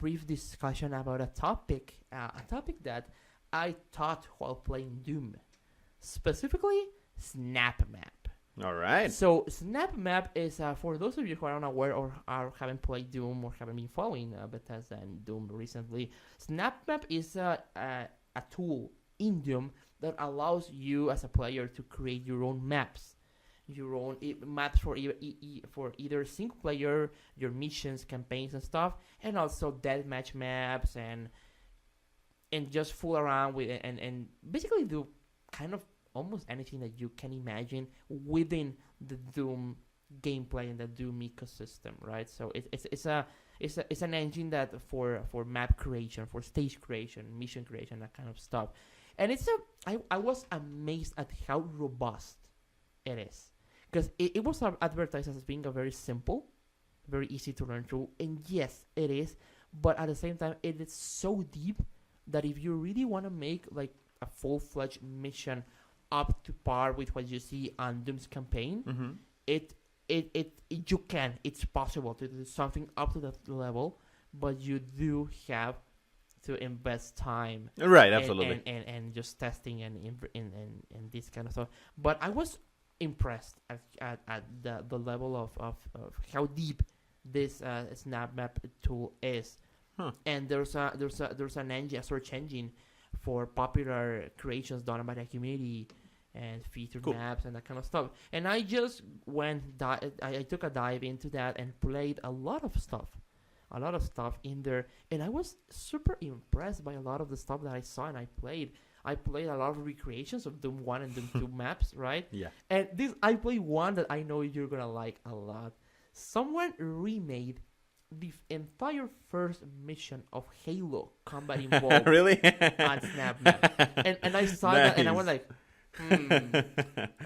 brief discussion about a topic that I taught while playing Doom, specifically Snap Map. All right. So Snap Map is, for those of you who are unaware or haven't played Doom or haven't been following Bethesda and Doom recently, Snap Map is a tool in Doom that allows you as a player to create your own maps. Your own maps for either single player, your missions, campaigns, and stuff, and also deathmatch maps and just fool around with it and basically do kind of almost anything that you can imagine within the Doom gameplay and the Doom ecosystem, right? So it's an engine that for map creation, for stage creation, mission creation, that kind of stuff. And I was amazed at how robust it is, because it was advertised as being a very simple, very easy to learn through, and yes, it is. But at the same time, it is so deep that if you really want to make like a full-fledged mission up to par with what you see on Doom's campaign, it's possible to do something up to that level, but you do have to invest time, right? Absolutely, and just testing and this kind of stuff. But I was impressed at the level of how deep this Snap Map tool is. And there's an engine, a search engine for popular creations done by the community and featured maps and that kind of stuff. And I just I took a dive into that and played a lot of stuff in there. And I was super impressed by a lot of the stuff that I saw and I played. I played a lot of recreations of Doom 1 and Doom 2 maps, right? Yeah. And I played one that I know you're going to like a lot. Someone remade the entire first mission of Halo Combat Involved. Really? On Snap Map. And I saw that and I was like,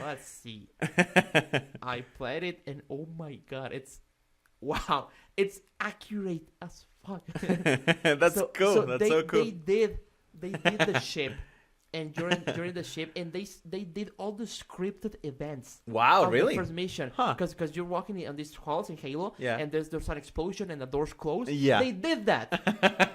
let's see. I played it and oh my god, it's accurate as fuck. That's cool. So That's so cool. They did the ship. And during the ship, and they did all the scripted events. Wow, of really? The first mission, because you're walking on these halls in Halo, and there's an explosion and the doors close. Yeah, they did that.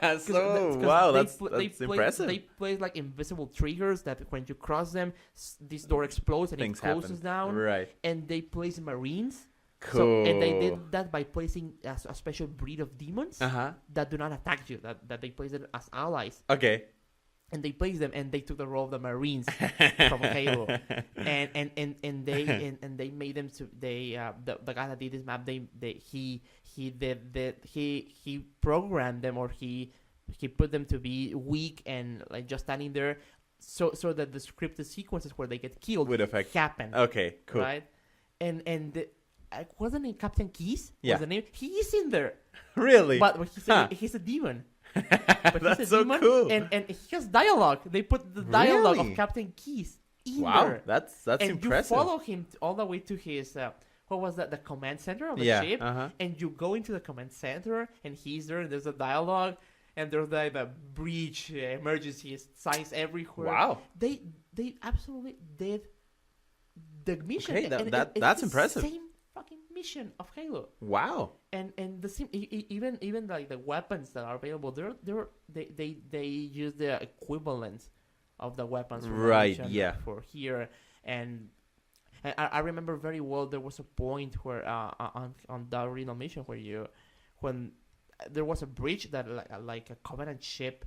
That's impressive. They place like invisible triggers that when you cross them, this door explodes and things it closes down. Right. And they place Marines. Cool. So, and they did that by placing a special breed of demons that do not attack you. That they place them as allies. Okay. And they placed them, and they took the role of the Marines from Halo, and they made them to the guy that did this map. He programmed them, or he put them to be weak and like just standing there, so that the scripted sequences where they get killed would happen. Okay, cool. Right, and wasn't it Captain Keys? Yeah, was the name? He is in there. Really? But he's a demon. But that's so cool. And he has dialogue. They put the dialogue of Captain Keys in there. Wow, that's and impressive. You follow him all the way to his what was that? The command center of the ship. And you go into the command center, and he's there. And there's a dialogue, and there's the breach, emergency signs everywhere. Wow, they absolutely did the mission. Okay, and that's impressive. Same fucking mission of Halo. Wow. And the same, even like the weapons that are available, they use the equivalent of the weapons for here. And I remember very well there was a point where on the original mission when there was a bridge that like a Covenant ship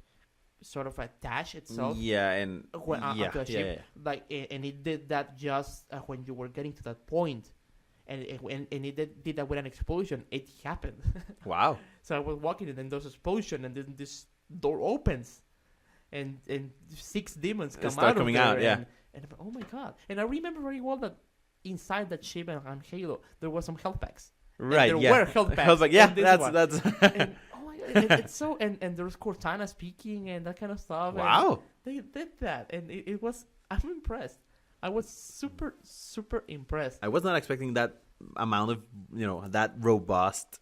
sort of attached itself. Yeah, and onto a ship. Like, and it did that just when you were getting to that point. And it did that with an explosion. It happened. Wow. So I was walking, and then there's an explosion, and then this door opens, and 6 demons come out of there. Yeah. And I'm like, oh my god! And I remember very well that inside that ship on Halo there was some health packs. Right. And there were health packs. Health pack. Yeah. That's. And, oh my god! It's so and there's Cortana speaking and that kind of stuff. Wow. And they did that, and it was. I'm impressed. I was super, super impressed. I was not expecting that amount of, that robust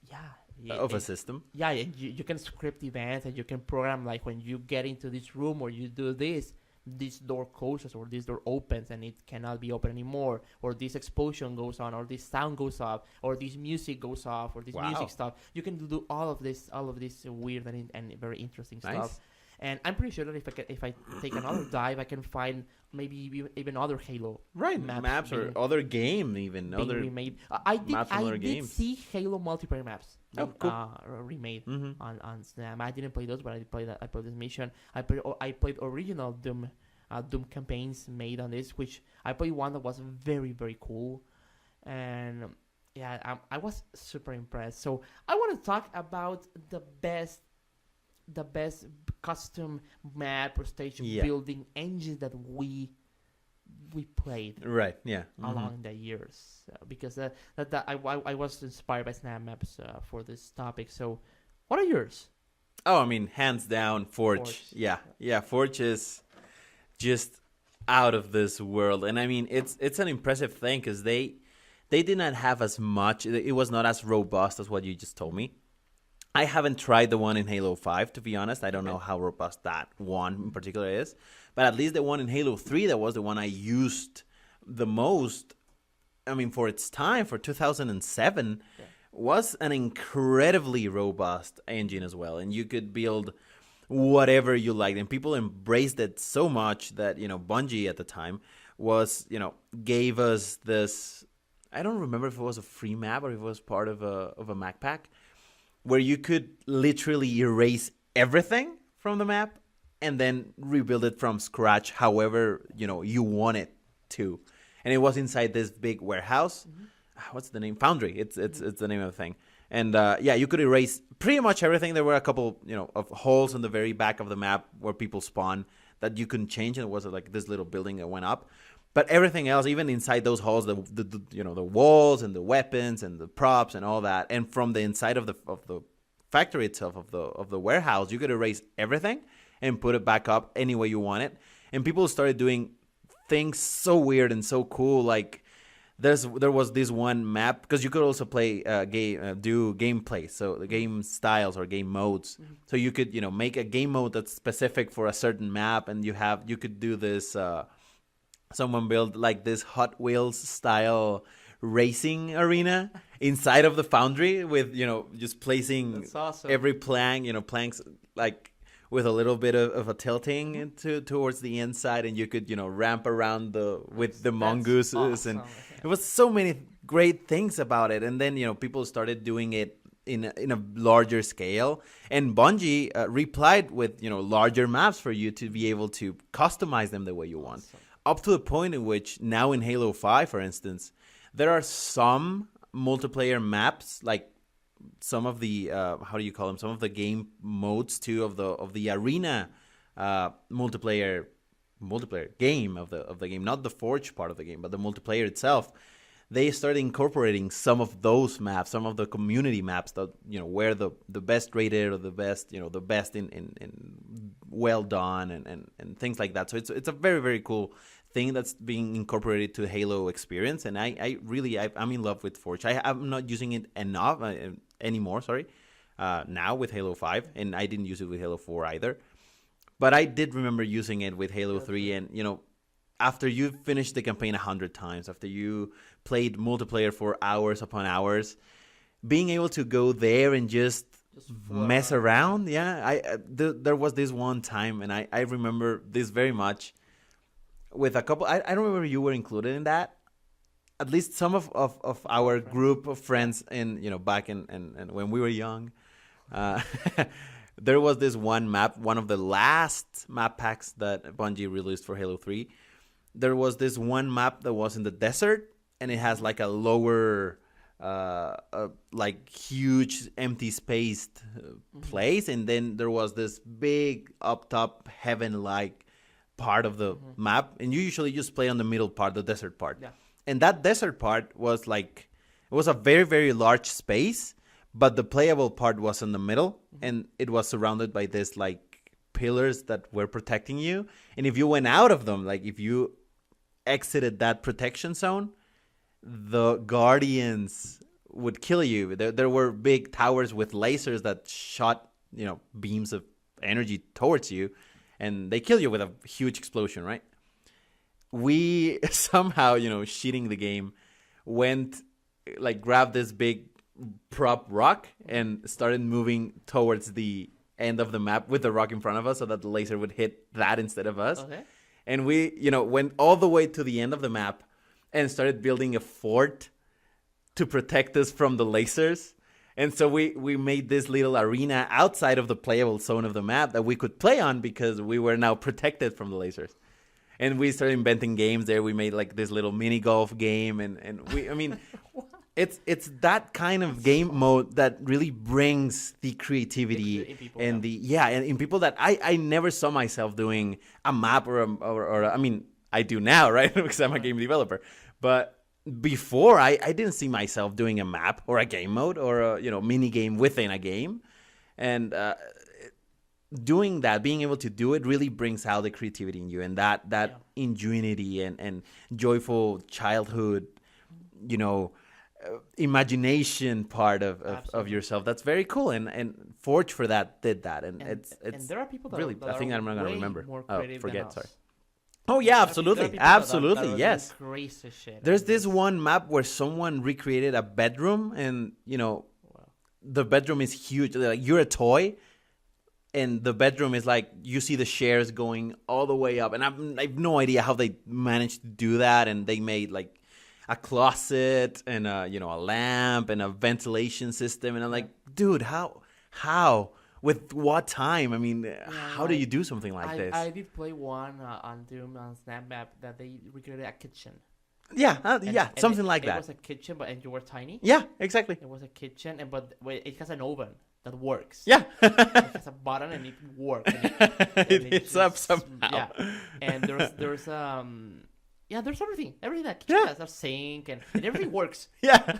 of a system. Yeah, and you can script events, and you can program, like, when you get into this room or you do this, this door closes or this door opens and it cannot be open anymore, or this explosion goes on, or this sound goes up, or this music goes off, or this music stuff. You can do all of this weird and very interesting stuff. And I'm pretty sure that if I take another dive, I can find maybe even other Halo maps or other game even other remade. I did see Halo multiplayer maps remade on Snap. I didn't play those, but I played this mission. I played original Doom campaigns made on this, which I played one that was very, very cool, and yeah, I was super impressed. So I want to talk about the best custom map or stage building engines that we played along the years, because I was inspired by Snap Maps for this topic. So what are yours? Oh, I mean, hands down, Forge. Yeah, Forge is just out of this world. And I mean, it's an impressive thing because they did not have as much. It was not as robust as what you just told me. I haven't tried the one in Halo 5, to be honest. I don't know how robust that one in particular is. But at least the one in Halo 3, that was the one I used the most. I mean, for its time, for 2007, was an incredibly robust engine as well. And you could build whatever you liked. And people embraced it so much that, Bungie at the time was, gave us this... I don't remember if it was a free map or if it was part of a Mac pack, where you could literally erase everything from the map and then rebuild it from scratch however, you want it to. And it was inside this big warehouse. What's the name? Foundry. It's the name of the thing. And you could erase pretty much everything. There were a couple, of holes on the very back of the map where people spawn that you couldn't change. And it was like this little building that went up. But everything else, even inside those halls, the walls and the weapons and the props and all that, and from the inside of the factory itself, of the warehouse, you could erase everything and put it back up any way you want it. And people started doing things so weird and so cool. Like there was this one map, because you could also play do gameplay, so the game styles or game modes. So you could make a game mode that's specific for a certain map, and you could do this. Someone built like this Hot Wheels style racing arena inside of the foundry with, just placing every plank, planks like with a little bit of a tilting towards the inside, and you could, ramp around with the mongooses. Awesome. And it was so many great things about it. And then, people started doing it in a larger scale, and Bungie replied with, larger maps for you to be able to customize them the way you want. Awesome. Up to the point in which now in Halo 5, for instance, there are some multiplayer maps, like some of the how do you call them? Some of the game modes too of the arena multiplayer game of the game, not the Forge part of the game, but the multiplayer itself. They started incorporating some of those maps, some of the community maps that where the best rated or the best the best in well done and things like that. So it's a very, very cool thing that's being incorporated to the Halo experience, and I'm in love with Forge. I'm not using it enough anymore. Now with Halo 5, and I didn't use it with Halo 4 either. But I did remember using it with Halo 3, and after you finish the campaign 100 times, after you played multiplayer for hours upon hours, being able to go there and just mess around. There was this one time, and I remember this very much, with a couple. I don't remember you were included in that. At least some of our group of friends back in when we were young. There was this one map, one of the last map packs that Bungie released for Halo 3. There was this one map that was in the desert, and it has like a lower, like huge empty spaced place, and then there was this big up top heaven-like part of the map, and you usually just play on the middle part, the desert part. Yeah. And that desert part was like, it was a very, very large space, but the playable part was in the middle, and it was surrounded by this like pillars that were protecting you. And if you went out of them, like if you exited that protection zone, the guardians would kill you. There were big towers with lasers that shot beams of energy towards you, and they kill you with a huge explosion, right? We somehow, cheating the game, went grabbed this big prop rock and started moving towards the end of the map with the rock in front of us so that the laser would hit that instead of us. Okay. And we, went all the way to the end of the map and started building a fort to protect us from the lasers. And so we made this little arena outside of the playable zone of the map that we could play on because we were now protected from the lasers. And we started inventing games there. We made this little mini golf game, and we, it's that kind of game mode that really brings the creativity in people, and and in people that I never saw myself doing a map or I do now, right? Because I'm a game developer, but before I didn't see myself doing a map or a game mode or a mini game within a game, and doing that, being able to do it, really brings out the creativity in you and that ingenuity and joyful childhood, imagination part of yourself. That's very cool, and Forge for that did that, and it's and there are people that really that I think are I'm not gonna way remember. more Oh, creative forget. than us. Sorry. Oh yeah, There are absolutely, people that are absolutely, yes. doing crazy shit. There's this one map where someone recreated a bedroom, and the bedroom is huge. Like you're a toy, and the bedroom is you see the chairs going all the way up, and I have no idea how they managed to do that. And they made a closet and a lamp and a ventilation system, and I'm like, dude, how? With what time? How do you do something like this? I did play one on Doom on Snap Map that they recreated a kitchen. Yeah, something like that. It was a kitchen, and you were tiny. Yeah, exactly. It was a kitchen, but it has an oven that works. Yeah. It has a button and it works. It's up somehow. Yeah, and there's there's everything that kitchen has a sink and everything works. Yeah,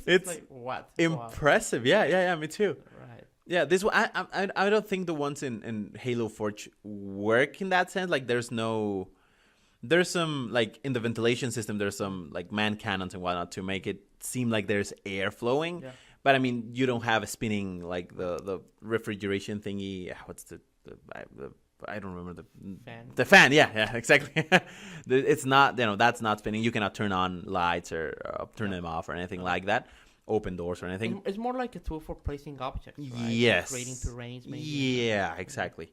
it's like what impressive. Wow. Yeah, me too. Right. Yeah, this one I don't think the ones in Halo Forge work in that sense. There's some in the ventilation system there's some man cannons and whatnot to make it seem like there's air flowing. Yeah. But you don't have a spinning the refrigeration thingy. What's the I don't remember the fan. The fan, yeah, exactly. It's not that's not spinning. You cannot turn on lights or turn them off or anything like that. Open doors or anything. It's more like a tool for placing objects, right? Yes. Creating terrains, maybe. Yeah, exactly.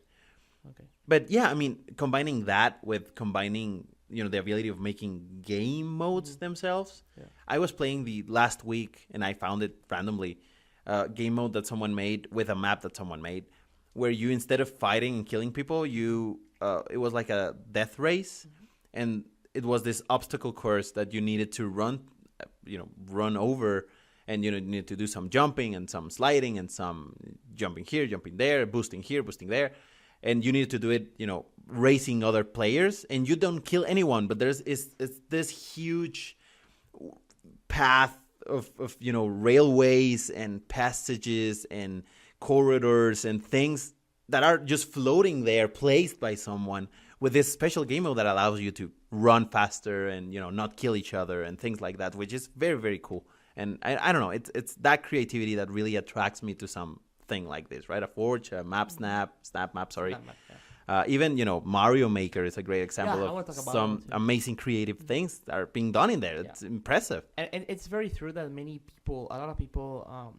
Okay. But yeah, combining that with the ability of making game modes themselves. Yeah. I was playing the last week and I found it randomly, game mode that someone made with a map that someone made, where you, instead of fighting and killing people, it was like a death race, and it was this obstacle course that you needed to run over. And you need to do some jumping and some sliding and some jumping here, jumping there, boosting here, boosting there. And you need to do it, racing other players. And you don't kill anyone, but it's this huge path of railways and passages and corridors and things that are just floating there, placed by someone, with this special game mode that allows you to run faster and, not kill each other and things like that, which is very, very cool. And I don't know, it's that creativity that really attracts me to something like this, right? A Forge, a Snap Map, sorry. Even, Mario Maker is a great example of some amazing creative things that are being done in there. It's impressive. And it's very true that a lot of people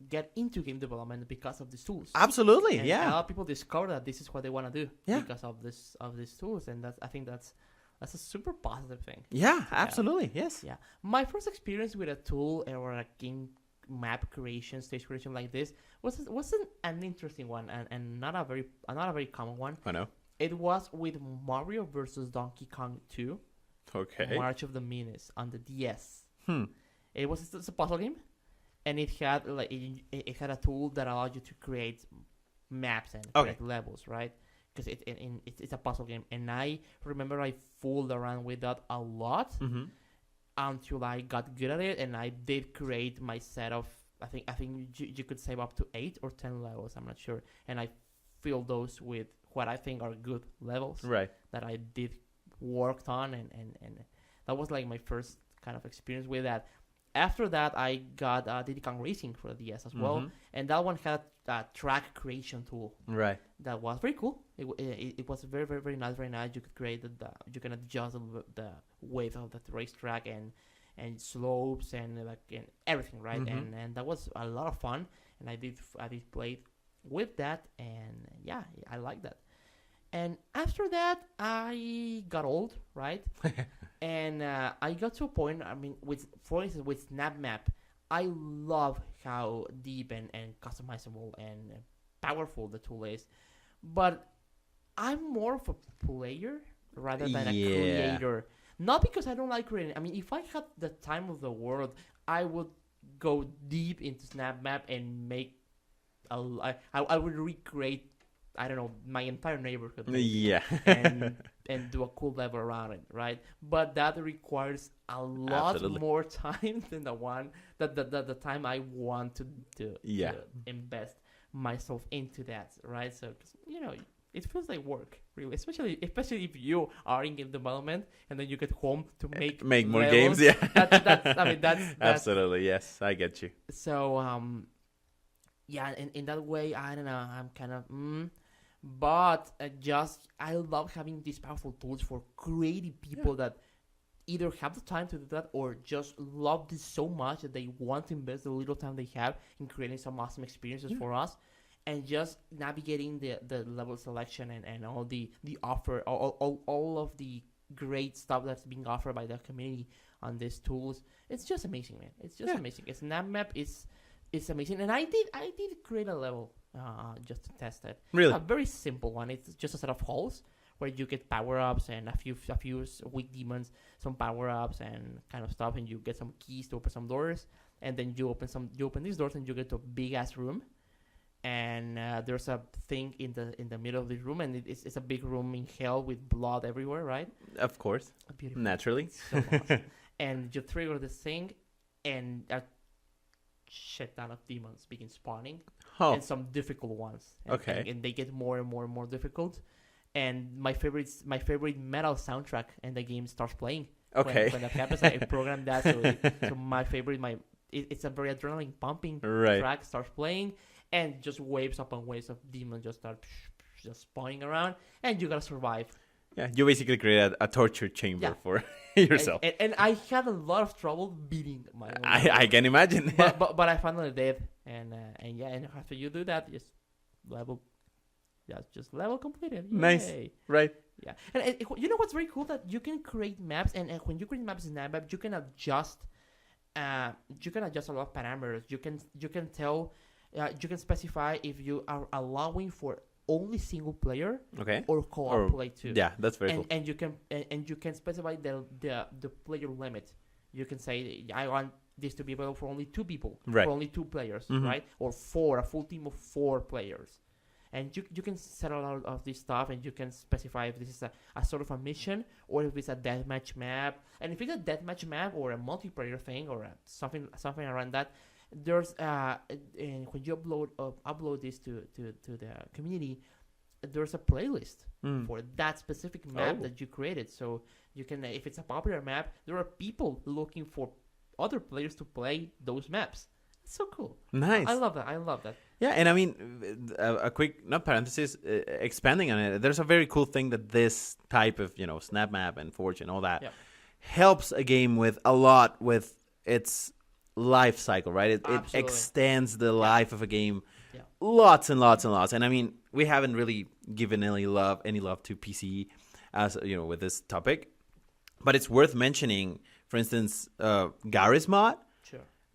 get into game development because of these tools. Absolutely, and yeah. A lot of people discover that this is what they want to do because of these tools, and I think that's a super positive thing. Yeah, absolutely. Yes. Yeah. My first experience with a tool or a game map creation, stage creation like this was an interesting one and not a very common one. I know. It was with Mario versus Donkey Kong 2. Okay. March of the Minis on the DS. It's a puzzle game, and it had it had a tool that allowed you to create maps and create levels, right? Because it's a puzzle game, and I remember I fooled around with that a lot until I got good at it, and I did create my set of I think you could save up to 8 or 10 levels, I'm not sure, and I filled those with what I think are good levels, right? That I did worked on, and that was my first kind of experience with that. after that, I got Diddy Kong Racing for the DS as well, and that one had a track creation tool. Right. That was very cool. It was very, very, very nice, very nice. You could create you can adjust the width of the racetrack and slopes and everything, right? And that was a lot of fun, and I did play with that, and yeah, I like that. And after that, I got old, right? And I got to a point. I mean, for instance, with Snap Map, I love how deep and customizable and powerful the tool is, but I'm more of a player rather than a creator. Not because I don't like creating. I mean, if I had the time of the world, I would go deep into Snap Map and make I would recreate, I don't know, my entire neighborhood. Yeah. and do a cool level around it, right? But that requires a lot more time than the time I want to invest myself into that, right? So, it feels like work, really, especially if you are in game development and then you get home to make more levels. games. Yeah, that's absolutely, yes, I get you. So yeah, in that way, I don't know, I'm kind of but I love having these powerful tools for creative people that either have the time to do that or just love this so much that they want to invest the little time they have in creating some awesome experiences for us. And just navigating the level selection and all the offer, all of the great stuff that's being offered by the community on these tools. It's just amazing, man. It's just amazing. Snap Map is amazing. And I did create a level just to test it. Really? A very simple one. It's just a set of holes where you get power-ups and a few weak demons, some power-ups and kind of stuff, and you get some keys to open some doors. And then you open these doors and you get to a big-ass room. And there's a thing in the middle of the room, and it's a big room in hell with blood everywhere, right? Of course. Beautiful. Naturally. So awesome. And you trigger this thing, and a shit ton of demons begin spawning, and some difficult ones. And they get more and more and more difficult. And my favorite metal soundtrack in the game starts playing. Okay. When that happens, I program that. So my favorite, it's a very adrenaline pumping track starts playing. And just waves upon waves of demons just start just spawning around, and you gotta survive. Yeah, you basically create a torture chamber for yourself. And I had a lot of trouble beating my own. I can imagine. but I finally did, and after you do that, just level completed. Yay. Nice, right? Yeah, and you know what's very cool, that you can create maps, and when you create maps in NavMap, you can adjust a lot of parameters. You can tell. You can specify if you are allowing for only single player or co-op play too. Yeah, that's very cool. And you can specify the player limit. You can say, I want this to be available for only 2 people, for only 2 players, right? Or a full team of 4 players. And you can set a lot of this stuff, and you can specify if this is a sort of a mission or if it's a deathmatch map. And if it's a deathmatch map or a multiplayer thing or something around that, there's and when you upload this to the community, there's a playlist for that specific map that you created. So you can, if it's a popular map, there are people looking for other players to play those maps. It's so cool. Nice. I love that. Yeah, and I mean, a quick parenthesis, expanding on it. There's a very cool thing that this type of Snap Map and Forge and all that helps a game with its life cycle, right? It extends the life of a game lots and lots and lots. And I mean, we haven't really given any love to PC as with this topic, but it's worth mentioning, for instance, Garry's mod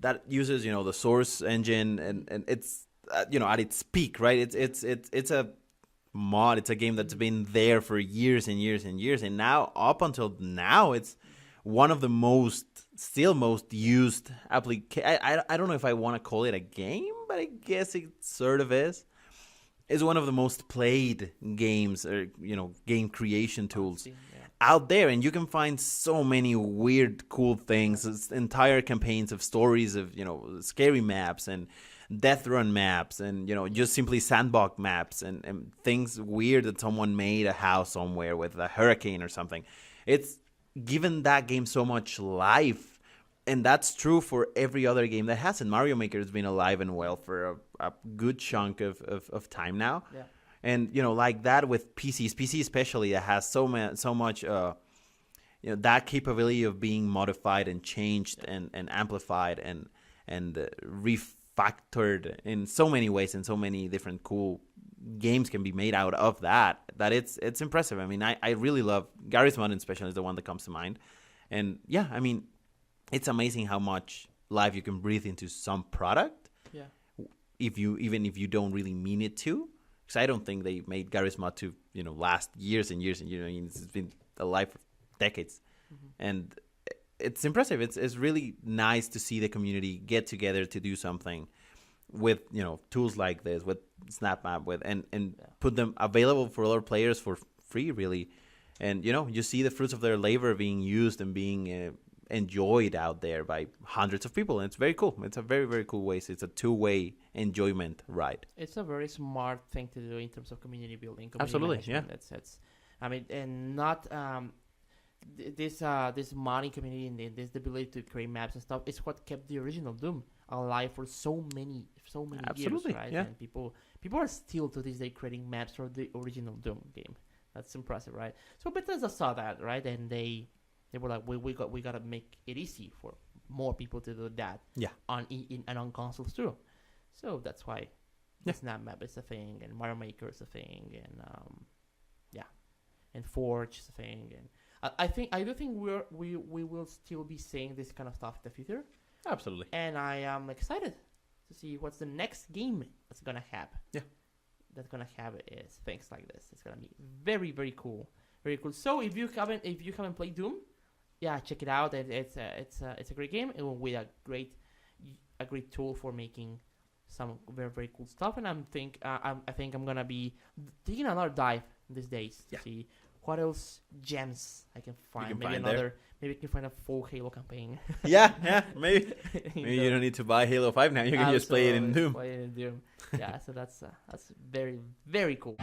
that uses the source engine, and it's at its peak, right? It's a mod, it's a game that's been there for years and years and years, and now up until now it's one of the most used application. I don't know if I want to call it a game, but I guess it sort of is. It's one of the most played games or game creation tools out there, and you can find so many weird, cool things. It's entire campaigns of stories of scary maps and death run maps, and just simply sandbox maps and things weird that someone made a house somewhere with a hurricane or something. It's given that game so much life and that's true for every other game that hasn't. Mario Maker has been alive and well for a good chunk of time now. Yeah. And, like that with PC especially, that has so much, that capability of being modified and changed and amplified and refactored in so many ways, and so many different cool games can be made out of that it's impressive. I mean, I really love Garry's Mod, especially is the one that comes to mind. And yeah, I mean, it's amazing how much life you can breathe into some product. Yeah. Even if you don't really mean it to. Because I don't think they made Garry's Mod to last years and years, and it's been alive for decades. Mm-hmm. And it's impressive. It's really nice to see the community get together to do something with tools like this, with SnapMap, and put them available for other players for free, really. And you see the fruits of their labor being used and being enjoyed out there by hundreds of people, and it's very cool. It's a very, very cool way. It's a two-way enjoyment ride. It's a very smart thing to do in terms of community building. Absolutely, management. That's I mean, and not this modding community and this ability to create maps and stuff is what kept the original Doom alive for so many Absolutely, years, right? Yeah. And people are still to this day creating maps for the original Doom game. That's impressive, right? So Bethesda saw that, right? And they were like, we gotta make it easy for more people to do that. Yeah. On consoles too. So that's why SnapMap is a thing, and Mario Maker is a thing, and and Forge is a thing, and I do think we will still be saying this kind of stuff in the future. Absolutely. And I am excited to see what's the next game that's gonna have. Yeah. That's gonna have is things like this. It's gonna be very, very cool. Very cool. So if you haven't played Doom, yeah, check it out. It's a great game with a great tool for making some very, very cool stuff. And I think I'm gonna be taking another dive these days to see what else gems I can find. Maybe I can find a full Halo campaign. yeah, maybe. Maybe you don't need to buy Halo 5 now. You can just play it in Doom. Yeah, so that's very, very cool.